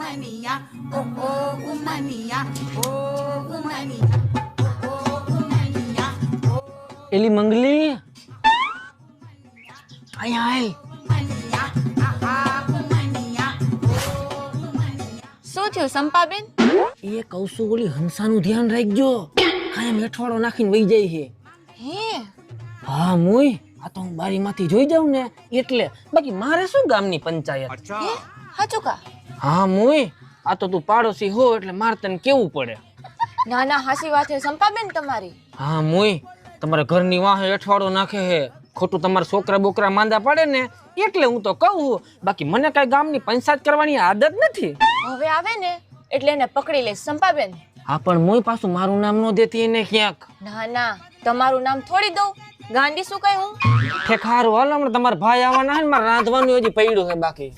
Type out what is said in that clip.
ઉમનિયા ઓ ઉમનિયા ઓ ઉમનિયા ઓ ઉમનિયા એલી મંગલી અહીંયા આય શું થયું સંપાબેન? એ કૌસુ ઓલી હંસાનું ધ્યાન રાખજો કાયમ હેઠવાડો નાખીને વહી જાય છે હે હા મુય આ તો હું બારીમાંથી જોઈ જાઉં ને એટલે બાકી મારે શું ગામની પંચાયત હે હાચું કા? હા મુય આ તો તું પાડોશી હો એટલે મારે તને કેવું પડે ના ના હાસી વાત છે સંપાબેન તમારી. હા મુય તમારા ઘરની વાહે હેઠવાડો નાખે હે ખોટું તમારા છોકરા બોકરા માંદા પડે ને એટલે હું તો કહું બાકી મને કઈ ગામની પંચાયત કરવાની આદત નથી. હવે આવે ને એટલે એને પકડી લઈશ સંપાબેન. હા પણ મુય પાછું મારું નામ ન દેતી એને ક્યાંક ના ના તમારું નામ થોડી દઉં ગાંડી શું કઈ હું. ઠેકારું હાલ હમણાં તમારા ભાઈ આવવાના હે ને મારે રાંધવાનું હજી પડ્યું છે બાકી